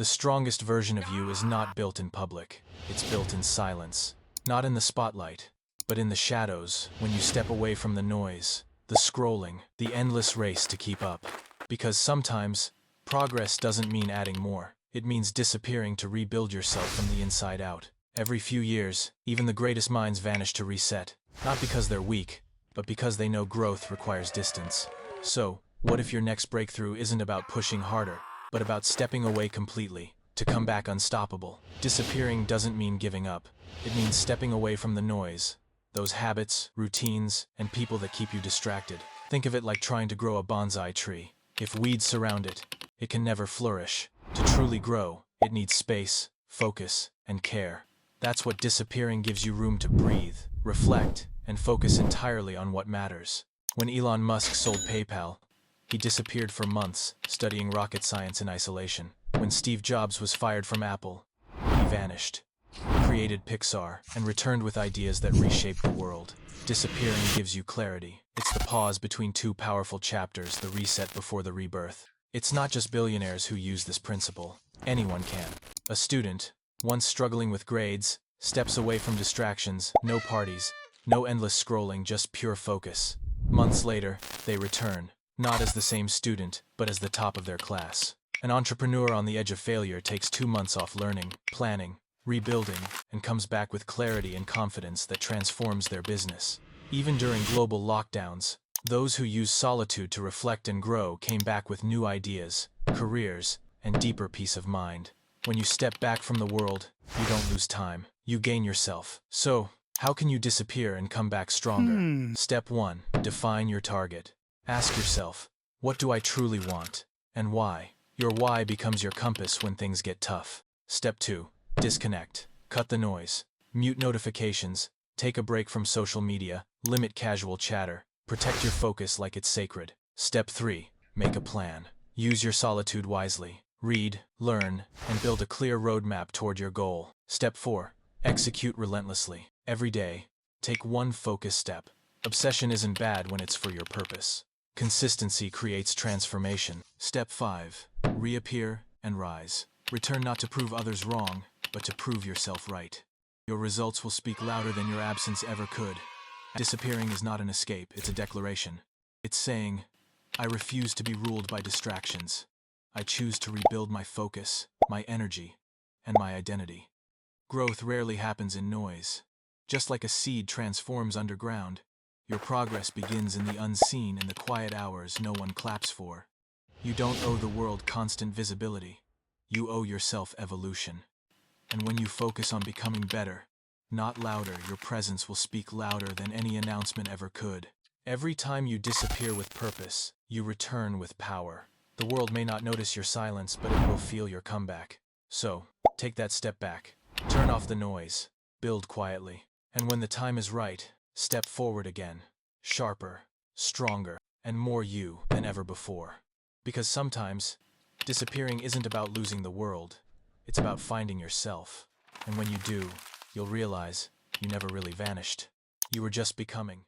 The strongest version of you is not built in public. It's built in silence. Not in the spotlight, but in the shadows, when you step away from the noise, the scrolling, the endless race to keep up. Because sometimes, progress doesn't mean adding more. It means disappearing to rebuild yourself from the inside out. Every few years, even the greatest minds vanish to reset. Not because they're weak, but because they know growth requires distance. So, what if your next breakthrough isn't about pushing harder, but about stepping away completely, to come back unstoppable? Disappearing doesn't mean giving up. It means stepping away from the noise, those habits, routines, and people that keep you distracted. Think of it like trying to grow a bonsai tree. If weeds surround it, it can never flourish. To truly grow, it needs space, focus, and care. That's what disappearing gives you: room to breathe, reflect, and focus entirely on what matters. When Elon Musk sold PayPal, he disappeared for months, studying rocket science in isolation. When Steve Jobs was fired from Apple, he vanished, created Pixar, and returned with ideas that reshaped the world. Disappearing gives you clarity. It's the pause between two powerful chapters, the reset before the rebirth. It's not just billionaires who use this principle. Anyone can. A student, once struggling with grades, steps away from distractions, no parties, no endless scrolling, just pure focus. Months later, they return, not as the same student, but as the top of their class. An entrepreneur on the edge of failure takes 2 months off learning, planning, rebuilding, and comes back with clarity and confidence that transforms their business. Even during global lockdowns, those who use solitude to reflect and grow came back with new ideas, careers, and deeper peace of mind. When you step back from the world, you don't lose time, you gain yourself. So, how can you disappear and come back stronger? Step 1. Define your target. Ask yourself, what do I truly want? And why? Your why becomes your compass when things get tough. Step 2. Disconnect. Cut the noise. Mute notifications. Take a break from social media. Limit casual chatter. Protect your focus like it's sacred. Step 3. Make a plan. Use your solitude wisely. Read, learn, and build a clear roadmap toward your goal. Step 4. Execute relentlessly. Every day, take one focused step. Obsession isn't bad when it's for your purpose. Consistency creates transformation. Step 5. Reappear and rise. Return not to prove others wrong, but to prove yourself right. Your results will speak louder than your absence ever could. Disappearing is not an escape, it's a declaration. It's saying, I refuse to be ruled by distractions. I choose to rebuild my focus, my energy, and my identity. Growth rarely happens in noise. Just like a seed transforms underground, your progress begins in the unseen, in the quiet hours no one claps for. You don't owe the world constant visibility. You owe yourself evolution. And when you focus on becoming better, not louder, your presence will speak louder than any announcement ever could. Every time you disappear with purpose, you return with power. The world may not notice your silence, but it will feel your comeback. So, take that step back. Turn off the noise. Build quietly. And when the time is right, step forward again. Sharper, stronger, and more you than ever before. Because sometimes, disappearing isn't about losing the world. It's about finding yourself. And when you do, you'll realize you never really vanished. You were just becoming.